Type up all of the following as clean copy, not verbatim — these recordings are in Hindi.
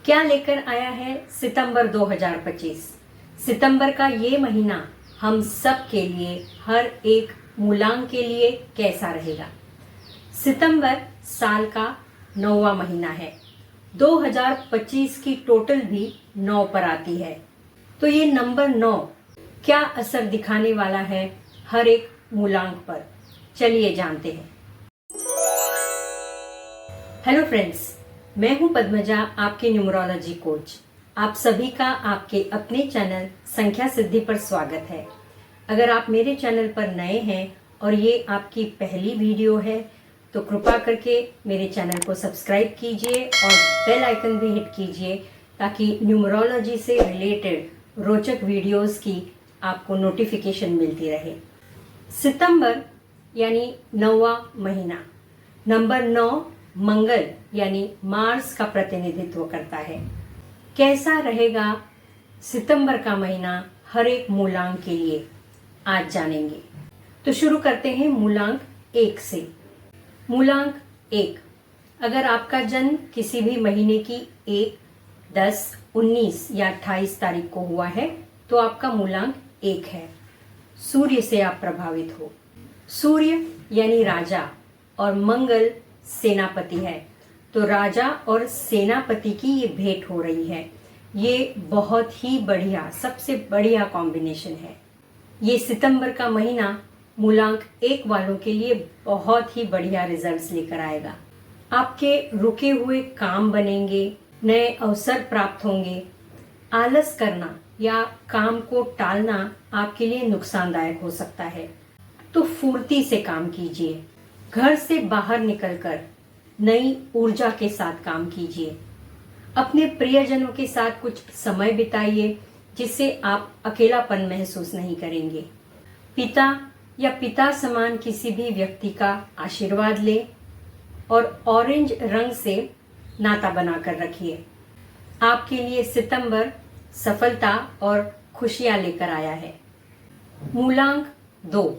क्या लेकर आया है सितंबर 2025। सितंबर का ये महीना हम सब के लिए, हर एक मूलांक के लिए कैसा रहेगा। सितंबर साल का 9वां महीना है। 2025 की टोटल भी 9 पर आती है। तो ये नंबर 9 क्या असर दिखाने वाला है हर एक मूलांक पर, चलिए जानते हैं। हेलो फ्रेंड्स, मैं हूं पद्मजा, आपकी न्यूमरोलॉजी कोच। आप सभी का आपके अपने चैनल संख्या सिद्धि पर स्वागत है। अगर आप मेरे चैनल पर नए हैं और ये आपकी पहली वीडियो है तो कृपा करके मेरे चैनल को सब्सक्राइब कीजिए और बेल आइकन भी हिट कीजिए ताकि न्यूमरोलॉजी से रिलेटेड रोचक वीडियोस की आपको नोटिफिकेशन मिलती रहे। सितंबर यानी 9वां महीना, नंबर 9 मंगल यानी मार्स का प्रतिनिधित्व करता है। कैसा रहेगा सितंबर का महीना हर एक मूलांक के लिए, आज जानेंगे। तो शुरू करते हैं मूलांक 1 से। मूलांक 1, अगर आपका जन्म किसी भी महीने की 1, 10, 19 या 28 तारीख को हुआ है तो आपका मूलांक 1 है। सूर्य से आप प्रभावित हो। सूर्य यानी राजा और मंगल सेनापति है, तो राजा और सेनापति की ये भेंट हो रही है। ये बहुत ही बढ़िया, सबसे बढ़िया कॉम्बिनेशन है। ये सितंबर का महीना मूलांक 1 वालों के लिए बहुत ही बढ़िया रिजल्ट्स लेकर आएगा। आपके रुके हुए काम बनेंगे, नए अवसर प्राप्त होंगे। आलस करना या काम को टालना आपके लिए नुकसानदायक हो सकता है, तो फुर्ती से काम कीजिए। घर से बाहर निकलकर नई ऊर्जा के साथ काम कीजिए। अपने प्रियजनों के साथ कुछ समय बिताइए जिससे आप अकेलापन महसूस नहीं करेंगे। पिता या पिता समान किसी भी व्यक्ति का आशीर्वाद लें और ऑरेंज रंग से नाता बनाकर रखिए। आपके लिए सितंबर सफलता और खुशियां लेकर आया है। मूलांक 2,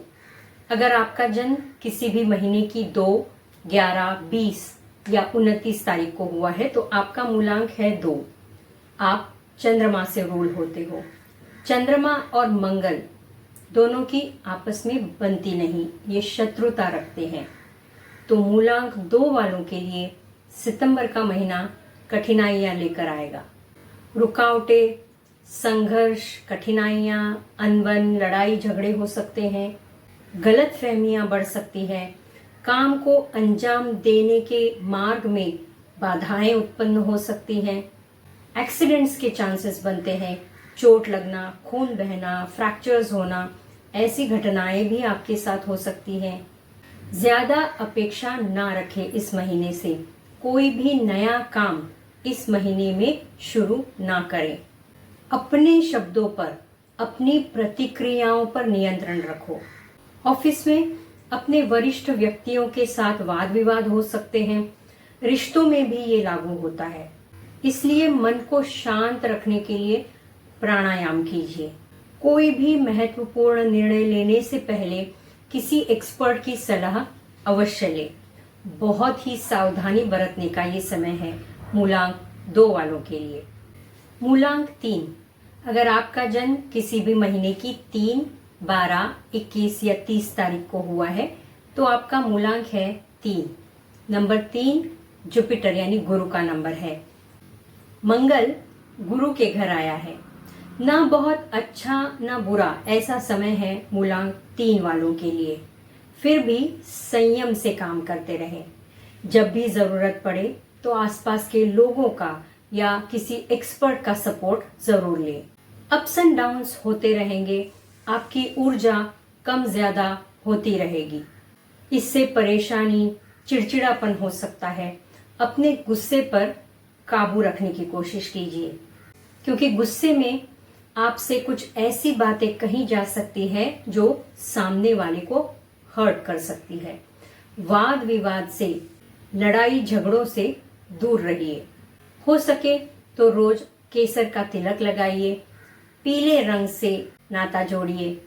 अगर आपका जन्म किसी भी महीने की 2, 11, 20 या 29 तारीख को हुआ है तो आपका मूलांक है 2। आप चंद्रमा से रूल होते हो। चंद्रमा और मंगल दोनों की आपस में बनती नहीं, ये शत्रुता रखते हैं। तो मूलांक 2 वालों के लिए सितंबर का महीना कठिनाइयां लेकर आएगा। रुकावटें, संघर्ष, कठिनाइयां, अनबन, लड़ाई झगड़े हो सकते हैं। गलतफहमियां बढ़ सकती हैं। काम को अंजाम देने के मार्ग में बाधाएं उत्पन्न हो सकती हैं। एक्सीडेंट्स के चांसेस बनते हैं। चोट लगना, खून बहना, फ्रैक्चर्स होना, ऐसी घटनाएं भी आपके साथ हो सकती हैं। ज्यादा अपेक्षा ना रखें इस महीने से। कोई भी नया काम इस महीने में शुरू ना करें। अपने शब्दों पर, अपनी प्रतिक्रियाओं पर नियंत्रण रखो। ऑफिस में अपने वरिष्ठ व्यक्तियों के साथ वाद विवाद हो सकते हैं। रिश्तों में भी ये लागू होता है, इसलिए मन को शांत रखने के लिए प्राणायाम कीजिए। कोई भी महत्वपूर्ण निर्णय लेने से पहले किसी एक्सपर्ट की सलाह अवश्य ले। बहुत ही सावधानी बरतने का ये समय है मूलांक 2 वालों के लिए। मूलांक 3, अगर आपका जन्म किसी भी महीने की 3, 12, 21 या 30 तारीख को हुआ है तो आपका मूलांक है 3। नंबर 3 जुपिटर यानी गुरु का नंबर है। मंगल गुरु के घर आया है। ना बहुत अच्छा ना बुरा ऐसा समय है मूलांक 3 वालों के लिए। फिर भी संयम से काम करते रहें। जब भी जरूरत पड़े तो आसपास के लोगों का या किसी एक्सपर्ट का सपोर्ट जरूर लें। अप्स एंड डाउन्स होते रहेंगे। आपकी ऊर्जा कम ज्यादा होती रहेगी। इससे परेशानी, चिड़चिड़ापन हो सकता है। अपने गुस्से पर काबू रखने की कोशिश कीजिए, क्योंकि गुस्से में आपसे कुछ ऐसी बातें कही जा सकती है जो सामने वाले को हर्ट कर सकती है। वाद विवाद से, लड़ाई झगड़ों से दूर रहिए। हो सके तो रोज केसर का तिलक लगाइए। पीले रंग से नाता जोड़िए।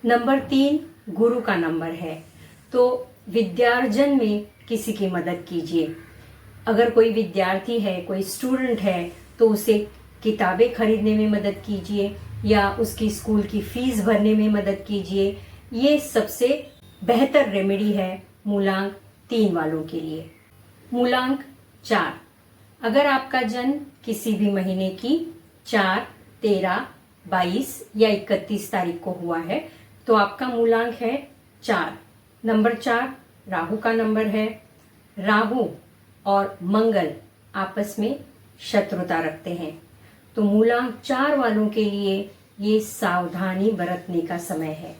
नंबर 3 गुरु का नंबर है, तो विद्यार्जन में किसी की मदद कीजिए। अगर कोई विद्यार्थी है, कोई स्टूडेंट है, तो उसे किताबें खरीदने में मदद कीजिए या उसकी स्कूल की फीस भरने में मदद कीजिए। ये सबसे बेहतर रेमेडी है मूलांक 3 वालों के लिए। मूलांक 4, अगर आपका जन्म किसी भी महीने की 4, 13, 22 या 31 तारीख को हुआ है तो आपका मूलांक है 4। नंबर 4 राहु का नंबर है। राहु और मंगल आपस में शत्रुता रखते हैं, तो मूलांक 4 वालों के लिए ये सावधानी बरतने का समय है।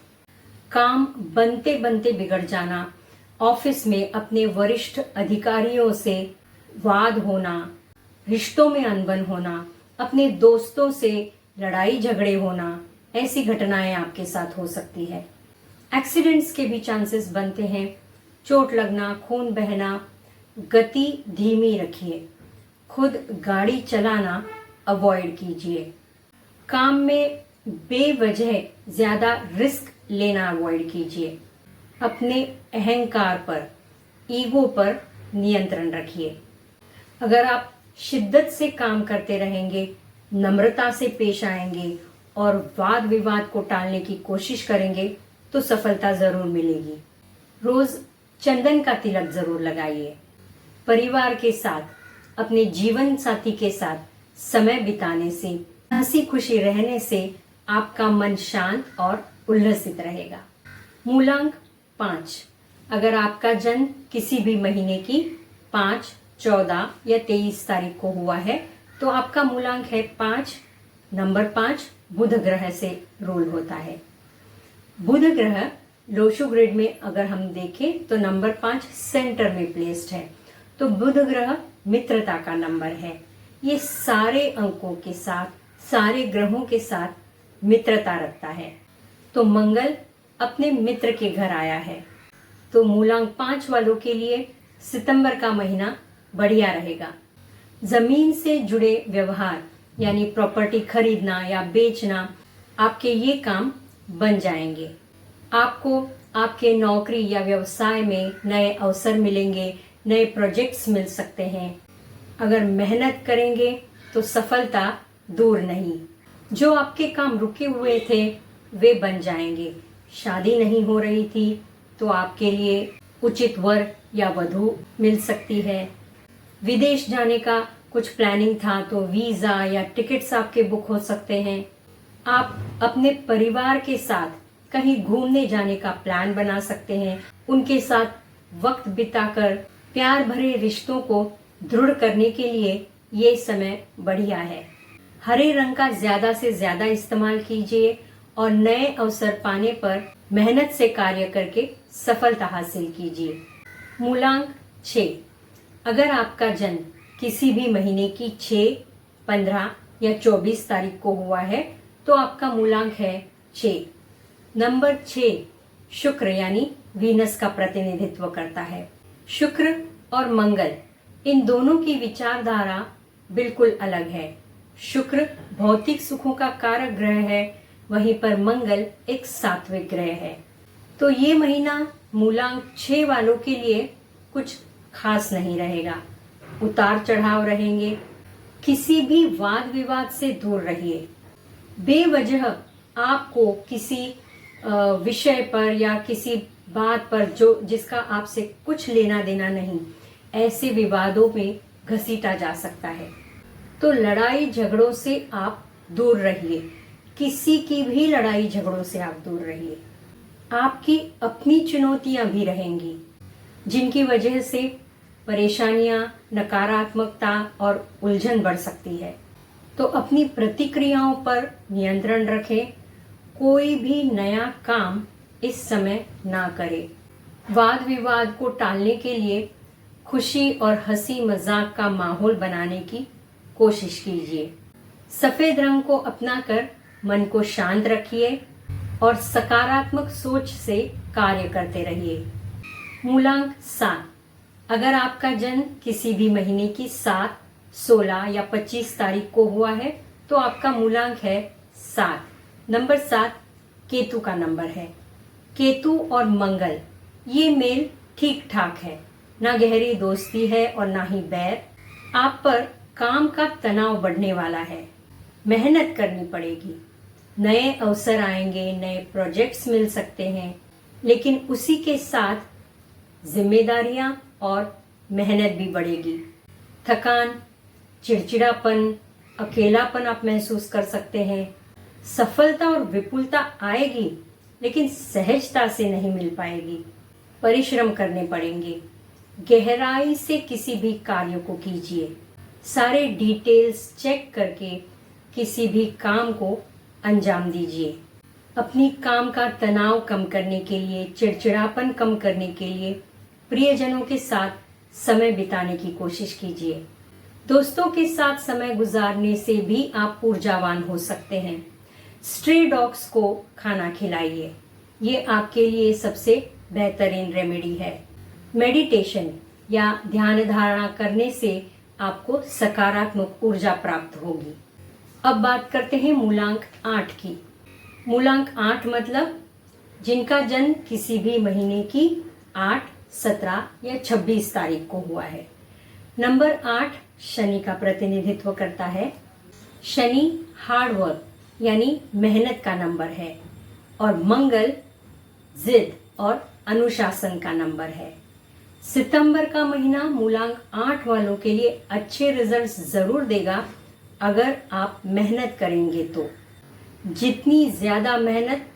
काम बनते बनते बिगड़ जाना, ऑफिस में अपने वरिष्ठ अधिकारियों से वाद होना, रिश्तों में अनबन होना, अपने दोस्तों से लड़ाई झगड़े होना, ऐसी घटनाएं आपके साथ हो सकती है। एक्सीडेंट्स के भी चांसेस बनते हैं। चोट लगना, खून बहना, गति धीमी रखिए। खुद गाड़ी चलाना अवॉइड कीजिए। काम में बेवजह ज्यादा रिस्क लेना अवॉइड कीजिए। अपने अहंकार पर, ईगो पर नियंत्रण रखिए। अगर आप शिद्दत से काम करते रहेंगे, नम्रता से पेश आएंगे और वाद विवाद को टालने की कोशिश करेंगे तो सफलता जरूर मिलेगी। रोज चंदन का तिलक जरूर लगाइए। परिवार के साथ, अपने जीवन साथी के साथ समय बिताने से, हंसी खुशी रहने से आपका मन शांत और उल्लसित रहेगा। मूलांक 5, अगर आपका जन्म किसी भी महीने की 5, 14 या 23 तारीख को हुआ है तो आपका मूलांक है 5। नंबर 5 बुध ग्रह से रूल होता है। बुध ग्रह लोशु ग्रिड में अगर हम देखें तो नंबर 5 सेंटर में प्लेस्ड है, तो बुध ग्रह मित्रता का नंबर है। ये सारे अंकों के साथ, सारे ग्रहों के साथ मित्रता रखता है। तो मंगल अपने मित्र के घर आया है, तो मूलांक 5 वालों के लिए सितंबर का महीना बढ़िया रहेगा। जमीन से जुड़े व्यवहार यानी प्रॉपर्टी खरीदना या बेचना, आपके ये काम बन जाएंगे। आपको आपके नौकरी या व्यवसाय में नए अवसर मिलेंगे, नए प्रोजेक्ट्स मिल सकते हैं। अगर मेहनत करेंगे तो सफलता दूर नहीं। जो आपके काम रुके हुए थे वे बन जाएंगे। शादी नहीं हो रही थी तो आपके लिए उचित वर या वधू मिल सकती है। विदेश जाने का कुछ प्लानिंग था तो वीजा या टिकट्स आपके बुक हो सकते हैं। आप अपने परिवार के साथ कहीं घूमने जाने का प्लान बना सकते हैं। उनके साथ वक्त बिताकर प्यार भरे रिश्तों को दृढ़ करने के लिए ये समय बढ़िया है। हरे रंग का ज्यादा से ज्यादा इस्तेमाल कीजिए और नए अवसर पाने पर मेहनत से कार्य करके सफलता हासिल कीजिए। मूलांक 6, अगर आपका जन्म किसी भी महीने की 6, 15 या 24 तारीख को हुआ है तो आपका मूलांक है 6। नंबर 6 शुक्र यानी वीनस का प्रतिनिधित्व करता है। शुक्र और मंगल इन दोनों की विचारधारा बिल्कुल अलग है। शुक्र भौतिक सुखों का कारक ग्रह है, वहीं पर मंगल एक सात्विक ग्रह है। तो ये महीना मूलांक 6 वालों के लिए कुछ खास नहीं रहेगा। उतार चढ़ाव रहेंगे। किसी भी वाद विवाद से दूर रहिए। बेवजह आपको किसी विषय पर या किसी बात पर जिसका आपसे कुछ लेना देना नहीं, ऐसे विवादों में घसीटा जा सकता है। तो लड़ाई झगड़ों से आप दूर रहिए। किसी की भी लड़ाई झगड़ों से आप दूर रहिए। आपकी अपनी चुनौतियां भी रहेंगी जिनकी वजह से परेशानियां, नकारात्मकता और उलझन बढ़ सकती है। तो अपनी प्रतिक्रियाओं पर नियंत्रण रखें। कोई भी नया काम इस समय ना करें। वाद विवाद को टालने के लिए खुशी और हंसी मजाक का माहौल बनाने की कोशिश कीजिए। सफेद रंग को अपनाकर मन को शांत रखिए और सकारात्मक सोच से कार्य करते रहिए। मूलांक 7, अगर आपका जन्म किसी भी महीने की 7, 16 या 25 तारीख को हुआ है तो आपका मूलांक है 7। नंबर 7 केतु का नंबर है। केतु और मंगल ये मेल ठीक ठाक है। ना गहरी दोस्ती है और ना ही बैर। आप पर काम का तनाव बढ़ने वाला है, मेहनत करनी पड़ेगी, नए अवसर आएंगे, नए प्रोजेक्ट्स मिल सकते हैं, लेकिन उसी के साथ जिम्मेदारियां और मेहनत भी बढ़ेगी। थकान, चिड़चिड़ापन, अकेलापन आप महसूस कर सकते हैं। सफलता और विपुलता आएगी, लेकिन सहजता से नहीं मिल पाएगी। परिश्रम करने पड़ेंगे। गहराई से किसी भी कार्य को कीजिए। सारे डिटेल्स चेक करके किसी भी काम को अंजाम दीजिए। अपनी काम का तनाव कम करने के लिए, चिड़चिड़ापन कम करने के लिए प्रियजनों के साथ समय बिताने की कोशिश कीजिए। दोस्तों के साथ समय गुजारने से भी आप ऊर्जावान हो सकते हैं। स्ट्रे डॉग्स को खाना खिलाइए, ये आपके लिए सबसे बेहतरीन रेमेडी है। मेडिटेशन या ध्यान धारणा करने से आपको सकारात्मक ऊर्जा प्राप्त होगी। अब बात करते हैं मूलांक 8 की। मूलांक 8 मतलब जिनका जन्म किसी भी महीने की 8, 17 या 26 तारीख को हुआ है। नंबर 8 शनि का प्रतिनिधित्व करता है। शनि हार्डवर्क यानी मेहनत का नंबर है और मंगल जिद और अनुशासन का नंबर है। सितंबर का महीना मूलांक 8 वालों के लिए अच्छे रिजल्ट्स जरूर देगा अगर आप मेहनत करेंगे तो। जितनी ज्यादा मेहनत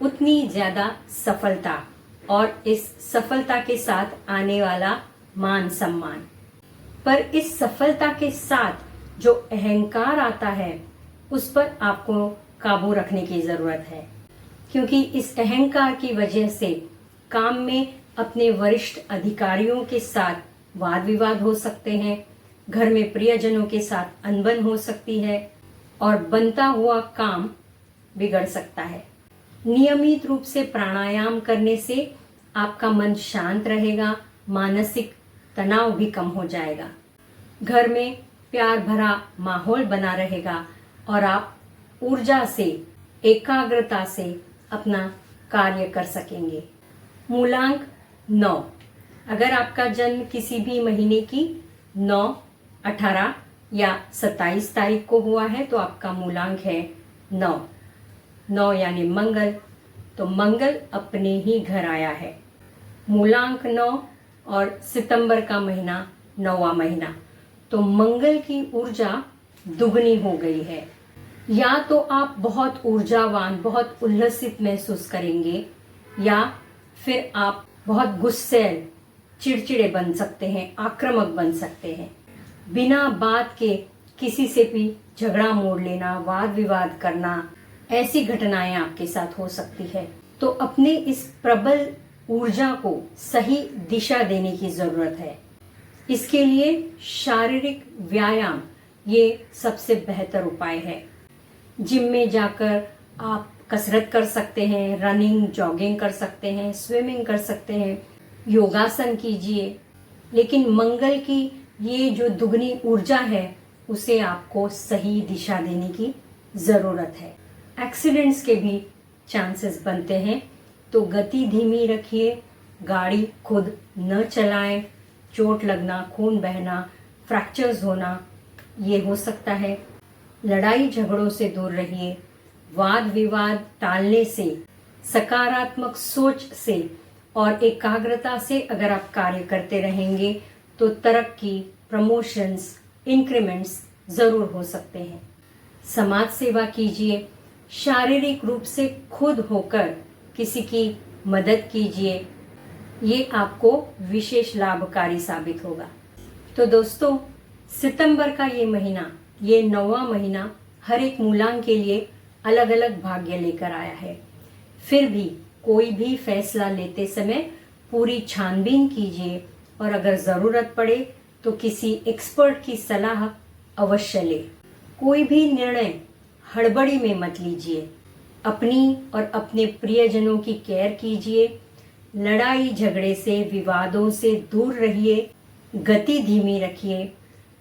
उतनी ज्यादा सफलता और इस सफलता के साथ आने वाला मान सम्मान। पर इस सफलता के साथ जो अहंकार आता है उस पर आपको काबू रखने की जरूरत है, क्योंकि इस अहंकार की वजह से काम में अपने वरिष्ठ अधिकारियों के साथ वाद विवाद हो सकते हैं, घर में प्रियजनों के साथ अनबन हो सकती है और बनता हुआ काम बिगड़ सकता है। नियमित रूप से प्राणायाम करने से आपका मन शांत रहेगा, मानसिक तनाव भी कम हो जाएगा, घर में प्यार भरा माहौल बना रहेगा और आप ऊर्जा से, एकाग्रता से अपना कार्य कर सकेंगे। मूलांक 9, अगर आपका जन्म किसी भी महीने की 9, 18 या 27 तारीख को हुआ है तो आपका मूलांक है 9। 9 यानी मंगल, तो मंगल अपने ही घर आया है। मूलांक 9 और सितंबर का महीना 9वां महीना, तो मंगल की ऊर्जा दुगनी हो गई है। या तो आप बहुत ऊर्जावान, बहुत उल्लसित महसूस करेंगे, या फिर आप बहुत गुस्सैल, चिड़चिड़े बन सकते हैं, आक्रामक बन सकते हैं। बिना बात के किसी से भी झगड़ा मोड़ लेना, वाद विवाद करना, ऐसी घटनाएं आपके साथ हो सकती है। तो अपने इस प्रबल ऊर्जा को सही दिशा देने की जरूरत है। इसके लिए शारीरिक व्यायाम ये सबसे बेहतर उपाय है। जिम में जाकर आप कसरत कर सकते हैं, रनिंग, जॉगिंग कर सकते हैं, स्विमिंग कर सकते हैं, योगासन कीजिए, लेकिन मंगल की ये जो दुगनी ऊर्जा है उसे आपको सही दिशा देने की जरूरत है। एक्सीडेंट्स के भी चांसेस बनते हैं, तो गति धीमी रखिए, गाड़ी खुद न चलाएं, चोट लगना, खून बहना, फ्रैक्चर्स होना ये हो सकता है। लड़ाई झगड़ों से दूर रहिए, वाद विवाद टालने से, सकारात्मक सोच से और एकाग्रता से अगर आप कार्य करते रहेंगे तो तरक्की, प्रमोशंस, इंक्रीमेंट्स जरूर हो सकते हैं। समाज सेवा कीजिए, शारीरिक रूप से खुद होकर किसी की मदद कीजिए, ये आपको विशेष लाभकारी साबित होगा। तो दोस्तों, सितंबर का ये महीना, ये 9वां महीना हर एक मूलांक के लिए अलग अलग भाग्य लेकर आया है। फिर भी कोई भी फैसला लेते समय पूरी छानबीन कीजिए और अगर जरूरत पड़े तो किसी एक्सपर्ट की सलाह अवश्य ले। कोई भी निर्णय हड़बड़ी में मत लीजिए। अपनी और अपने प्रियजनों की केयर कीजिए। लड़ाई झगड़े से, विवादों से दूर रहिए। गति धीमी रखिए।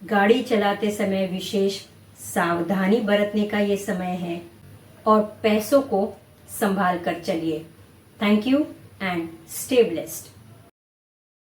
गाड़ी चलाते समय विशेष सावधानी बरतने का ये समय है और पैसों को संभाल कर चलिए। Thank you and stay blessed.